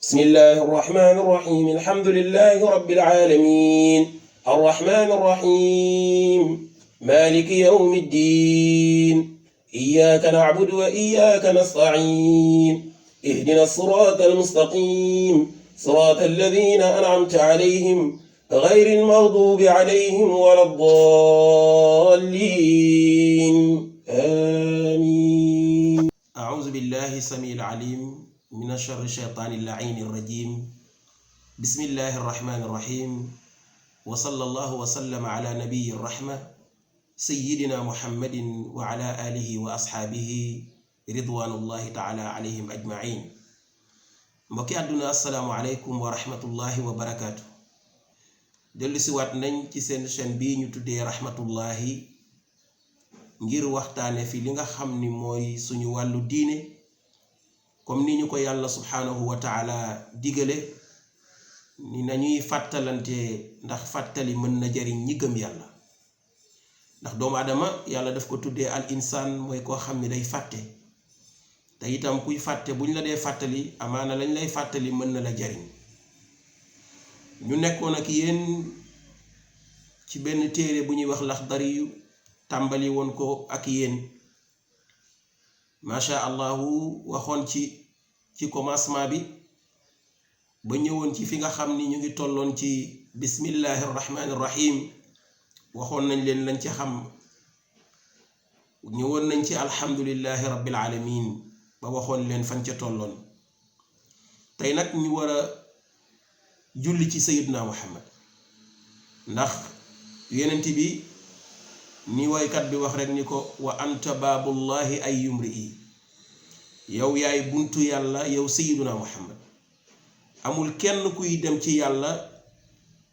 بسم الله الرحمن الرحيم الحمد لله رب العالمين الرحمن الرحيم مالك يوم الدين إياك نعبد وإياك نستعين اهدنا الصراط المستقيم صراط الذين أنعمت عليهم غير المغضوب عليهم ولا الضالين آمين. أعوذ بالله السميع العليم من شر الشيطان اللعين الرجيم. بسم الله الرحمن الرحيم وصلى الله وسلم على نبي الرحمة سيدنا محمد وعلى آله وأصحابه رضوان الله تعالى عليهم أجمعين. mbokki àdduna assalaamu aleykum wa rahmatullahi wa barakaatu. dellu si waat nañ ci seen chaîne bii ñu tuddee rahmatullahi ngir waxtaane fi li nga xam ni mooy suñu wàllu diine comme ni ñu ko yàlla subhaanahu wa taala digale ni nañuy fàttalante ndax fàttali mën na jariñ ñi gëm yàlla. ndax doomu aadama yàlla daf ko tuddee al insaan mooy koo xam ni day fàtte te itam kuy fàtte buñ la dee fàttali amaana lañ lay fàttali mën na la jariñ. ñu nekkoon ak yéen ci benn téere bu ñuy wax Laxdari yu tàmbali woon ko ak yéen masha allahu waxoon ci commencement bi ba ñëwoon ci fi nga xam ni ñu ngi tolloon ci bismillahi rahmani rahim. waxoon nañ leen lañ ci xam, ñëwoon nañ ci alhamdulillahi rabbil alamin ba waxoon leen fan ca tolloon. tey nag ñu war a julli ci sayyidna muhammad ndax yenent bi ni waykat bi wax rek ni ko wa anta baabullahi ay yumri yow yaay buntu yàlla yow sayyiduna muhammad. amul kenn kuy dem ci yàlla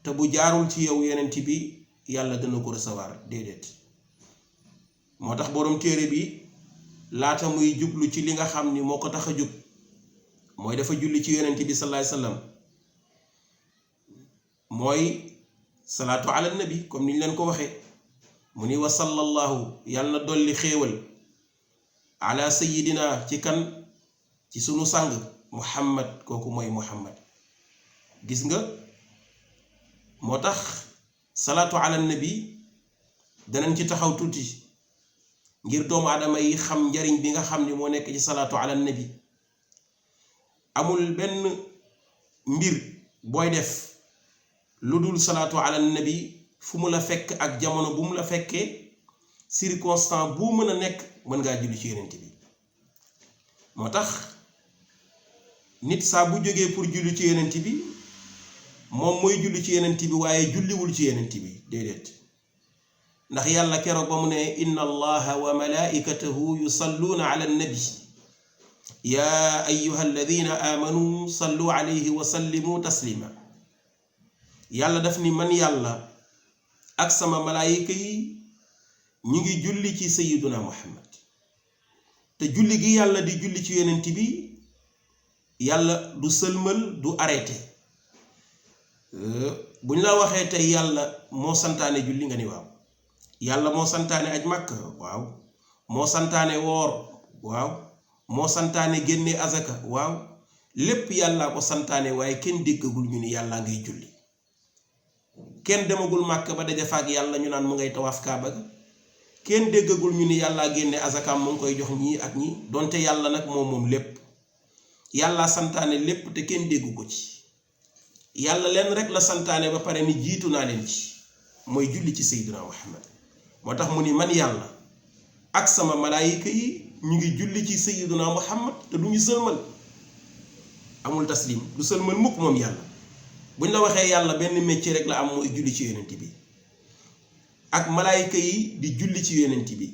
te bu jaarul ci yow yenent bi yàlla dana ko recevoir déedéet. moo tax boroom téere bi laata muy jublu ci li nga xam ni moo ko tax a jub mooy dafa julli ci yenent bi sallallahu alayhi wasallam, mooy salaatu ala nabi comme niñ leen ko waxee. mu ni wa sallallahu yàlla na dolli xéewal ala sayidina ci kan, ci sunu sang muhammad. kooku mooy muhammad. gis nga moo tax salaatu ala nabi danañ ci taxaw tuuti ngir doomu aadama yi xam njariñ bi nga xam ni moo nekk ci salaatu ala nabi. amul benn mbir booy def lu dul salaatu ala nabi fu mu la fekk ak jamono bu mu la fekkee, circonstance bu mën a nekk mën ngaa julli ci yenent bi. moo tax nit saa bu jógee pour julli ci yenent bi moom mooy julli ci yenent bi waaye julliwul ci yenent bi déedéet. ndax yàlla keroog ba mu ne inna allaha wa malaikatahu yusalluuna ala nabi yaa ayyuha alladina amanu sallu alayhi wa sallimu taslima. yàlla daf ni man yàlla ak sama malaayika yi ñu ngi julli ci sayyiduna muhammad. te julli gi yàlla di julli ci yenent bi yàlla du sëlmal du arrêté. buñ la waxee tey yàlla moo santaane julli nga ni waaw. yàlla moo santaane aj màkk waaw. moo santaane woor waaw. moo santaane génne azaka waaw. lépp yàllaa ko santaane waaye kenn déggagul ñu ni yàllaa ngay julli. kenn demagul màkk ba daje fa ak yàlla ñu naan mu ngay tawaaf kaaba ga. kenn déggagul ñu ni yàllaa génne azakaam mu ngi koy jox ñii ak ñii, donte yàlla nag moom lépp. yàlla santaane lépp te kenn déggu ko ci. yàlla leen rek la santaane ba pare ni jiitu naa leen ci, mooy julli ci sayyidina muhammad. moo tax mu ni man yàlla ak sama malaayika yi ñu ngi julli ci sayyidina muhammad te du ñu sëlmal. amul taslim, du sëlmal mukk moom yàlla. buñ la waxee yàlla benn métier rek la am, mooy julli ci yonent bi ak malaayika yi di julli ci yonent bi.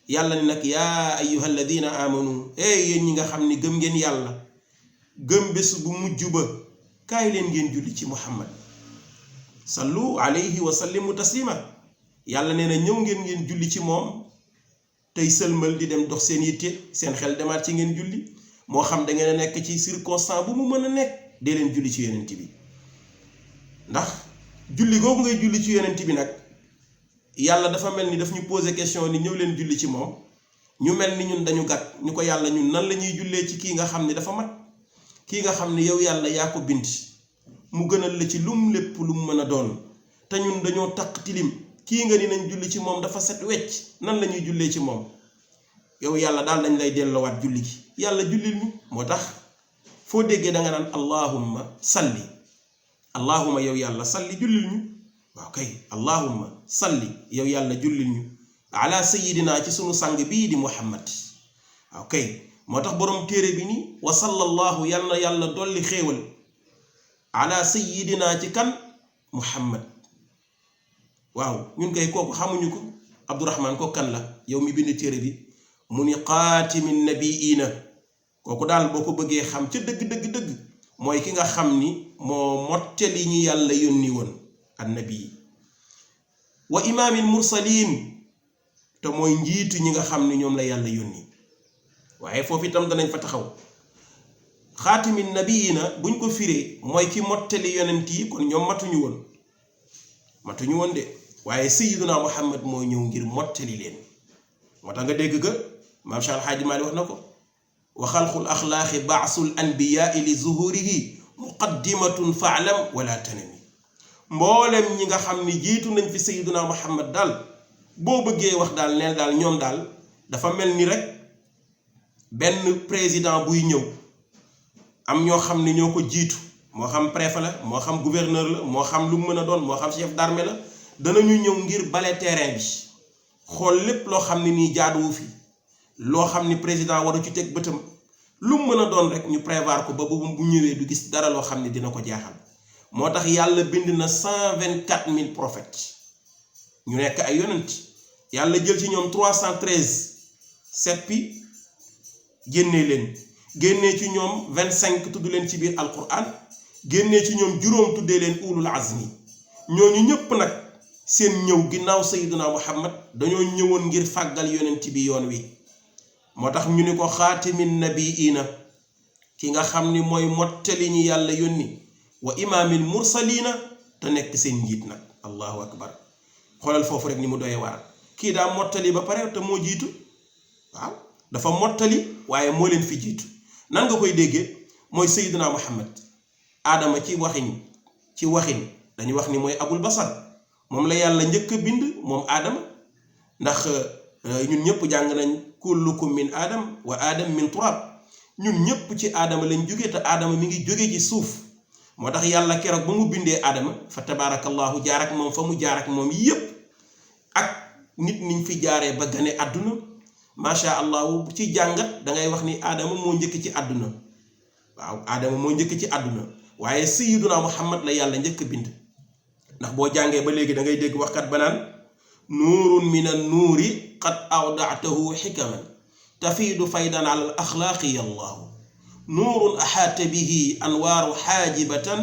yàlla ni nag yaa ayyuha alladina amanu yéen ñi nga xam ni gëm ngeen yàlla gëm bés bu mujj ba, kaay leen ngeen julli ci muhammad. sallu alayhi wa sallimu taslima. yàlla nee na ñëw ngeen julli ci moom tey sëlmal di dem dox seen yitte, seen xel demaat ci ngeen julli. moo xam da ngeen a nekk ci circonstance bu mu mën a nekk, dee leen julli ci yonent bi. ndax julli googu ngay julli ci yonent bi nag yàlla dafa mel ni daf ñu poser question ni ñëw leen julli ci moom. ñu mel ni ñun dañu gàtt ñu ko yàlla ñun nan la ñuy jullee ci kii nga xam ni dafa mat. kii nga xam ne yow yàlla yaa ko bind mu gënal la ci lum lépp lum mën a doon te ñun dañoo taq tilim kii nga ni nañ julli ci moom dafa set wecc nan la ñuy jullee ci moom yow yàlla daal dañ lay delloowaat julli gi yàlla jullil ñu moo tax foo déggee da nga naan allahumma salli allahumma yow yàlla salli jullil ñu waaw kay allahumma salli yow yàlla jullil ñu ala sayidina ci sunu sang bii di muhammad waaw kay moo tax boroom téere bi ni wa sallallahu yàlla yàlla dolli xéewal ala sayidina ci kan muhammad waaw ñun kay kooku xamuñu ko abdourahman ko kan la yow mi bind téere bi mu ni xaatimin nabiina kooku daal boo ko bëggee xam ca dëgg mooy ki nga xam ni moo mottali ñi yàlla yónni woon annabi wa imaamil mursalin te mooy njiitu ñi nga xam ni ñoom la yàlla yónni waaye foofu itam danañ fa taxaw xaatimin nabiina buñ ko firee mooy ki mottali yonent yi kon ñoom matuñu woon de waaye sayyiduna muhammad moo ñëw ngir mottali leen moo tax nga dégg ga maam Cheikh Alhaaji Maalik wax na ko wa xalqul axlaaqi baasul anbiyaai li zuhurihi muqaddimatun faalam wala tanami mboolem ñi nga xam ni jiitu nañ fi sayyiduna muhammad daal boo bëggee wax daal neen daal ñoom daal dafa mel ni rek benn président buy ñëw am ñoo xam ne ñoo ko jiitu moo xam préfet la moo xam gouverneur la moo xam lu mën a doon moo xam chef d'armée la danañu ñëw ngir bale terrain bi xool lépp loo xam ne nii jaaduwu fi loo xam ni président waru ci teg bëtam lu mën a doon rek ñu prévoir ko ba bu ñëwee du gis dara loo xam ne dina ko jaaxal moo tax yàlla bind na 124 000 prophètes ñu nekk ay yonent yàlla jël ci ñoom 313 seppi génnee ci ñoom 25 tudd leen ci biir alquran génnee ci ñoom juróom tuddee leen ulul azmi ñooñu ñëpp nag seen ñëw ginnaaw sayyiduna muhammad dañoo ñëwoon ngir fàggal yonent bi yoon wi moo tax ñu ni ko xaatimin nabiina ki nga xam ni mooy mottali ñi yàlla yónni wa imaamil mursalina te nekk seen njiit nag allahu akbar xoolal foofu rek ni mu doyee waar kii daa mottali ba pare te moo jiitu waaw dafa mottali waaye moo leen fi jiitu nan nga koy déggee mooy sayyiduna muhammad aadama ci waxin dañuy wax ni mooy abul basar moom la yàlla njëkk a bind moom aadama ndax ñun ñëpp jàng nañ kullukum min aadam wa aadam min turab ñun ñëpp ci aadama lañ jóge te aadama mi ngi jóge ci suuf moo tax yàlla keroog ba mu bindee aadama fa tabarakallahu jaar ak moom fa mu jaar ak moom yépp ak nit niñ fi jaaree ba gane àdduna macha allah ci jàngat dangay wax ni aadama moo njëkk ci àdduna waaw aadama moo njëkk ci àdduna waaye sayyiduna muhammad la yàlla njëkk bind ndax boo jàngee ba léegi da ngay dégg waxkat ba naan nuurun min an nuuri qad awdatahu xikaman tafiidu faydan ala al axlaaqi allahu nuurun axaata bihi anwaaru xaajibatan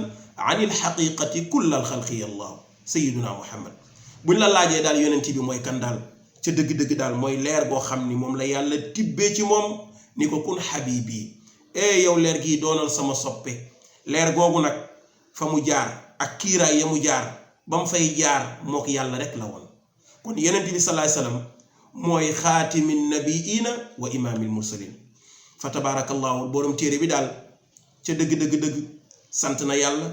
an il xaqiqati kulla al xalqi allahu sayyiduna muhammad buñ la laajee daal yonent bi mooy kan daal ca dëgg-dëgg daal mooy leer goo xam ni moom la yàlla tibbee ci moom ni ko kun xabibi yow leer gii doonal sama soppe leer googu nag fa mu jaar ak kiiraay ya mu jaar ba mu fay jaar mook yàlla rek la woon kon yonent bi salaay salaam mooy xaatimin nabiina wa imaamil mursalin fa tabaarakallahu borom téere bi daal ca dëgg sant na yàlla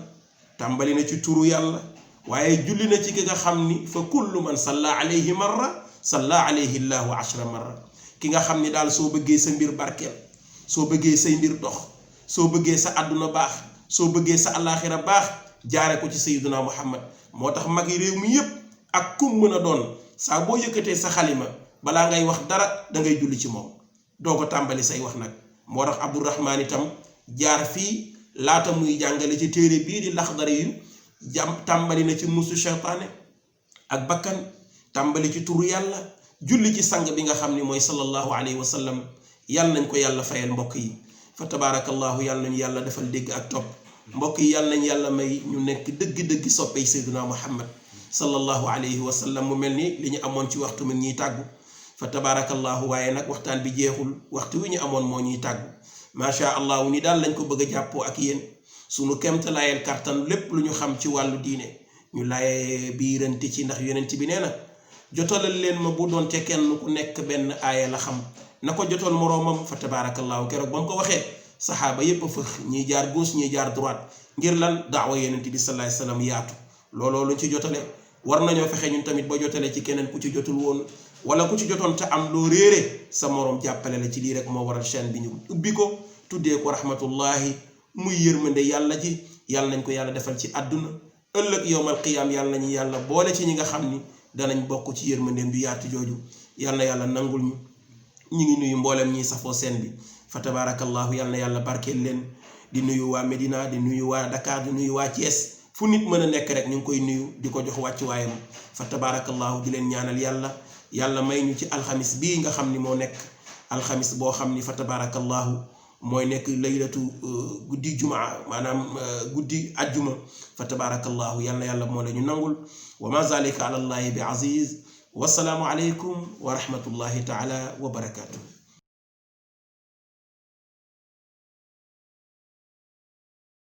tàmbali na ci turu yàlla waaye julli na ci ki nga xam ni fa kullu man salla alayhi marra salla alayhi llahu 10 marra ki nga xam ni daal soo bëggee sa mbir barkeel soo bëggee say mbir dox soo bëggee sa àdduna baax soo bëggee sa àllaaxira baax jaare ko ci sayyiduna muhammad moo tax mag yi réew mi yépp ak kum mën a doon saa boo yëkkatee sa xalima balaa ngay wax dara dangay julli ci moom doo ko tàmbali say wax nag moo tax abdourahman itam jaar fii laata muy jàngale ci téere bii di laxdari yu tàmbali na ci musu shaytaane ak bakkan tàmbali ci turu yàlla julli ci sang bi nga xam ni mooy sallallahu alayhi wa sallam yàlla nañ ko yàlla fayal mbokk yi fa tabaarakallahu yàlla nañu yàlla defal dégg ak topp mbokk yi yàlla nañ yàlla may ñu nekk dëgg-dëgg soppey sayyiduna muhammad sallallahu alayhi wa sallam mu mel ni li ñu amoon ci waxtu mi ñuy tàggu fa tabaarakallahu waaye nag waxtaan bi jeexul waxtu wi ñu amoon moo ñuy tàggu macha allah ni daal lañ ko bëgg a jàppoo ak yéen sunu kemtalaayel kartan lépp lu ñu xam ci wàllu diine ñu laye biirante ci ndax yonent bi nee na jotalal leen ma bu doonte kenn ku nekk benn aaya la xam na ko jotoon moroomam fa tabaarakallahu keroog ba mu ko waxee saxaaba yépp a fëx ñiy jaar gauche ñiy jaar droite ngir lan daawa yonent bi sallallahu alayhi wasallam yaatu looloo luñ ci jotale war nañoo fexe ñun tamit ba jotale ci keneen ku ci jotul woon wala ku ci jotoon te am loo réere sa moroom jàppale la ci lii rek moo waral chaîne bi ñu ubbi ko tuddee ko rahmatullahi muy yërmande yàlla ji yàlla nañ ko yàlla defal ci àdduna ëllëg yowmal qiyaam yàlla nañu yàlla boole ci ñi nga xam ni danañ bokk ci yërmandeem bi yaatu jooju yàlla na yàlla nangul ñu ngi nuyu mboolem ñiy safoo seen bi fa tabarakallahu yàlla na yàlla barkeel leen di nuyu waa Medina di nuyu waa Dakar di nuyu waa Thiès fu nit mën a nekk rek ñu ngi koy nuyu di ko jox wàccuwaayam fa tabarakallahu di leen ñaanal yàlla may ñu ci alxamis bii nga xam ni moo nekk alxamis boo xam ni fa tabarakallahu mooy nekk laylatu guddi jumaa maanaam guddi ajjuma fa tabarakallahu yàlla moo la ñu nangul wa ma zalika ala allahi bi aziz wasalaamu aleykum wa rahmatullahi taala wa barakatuh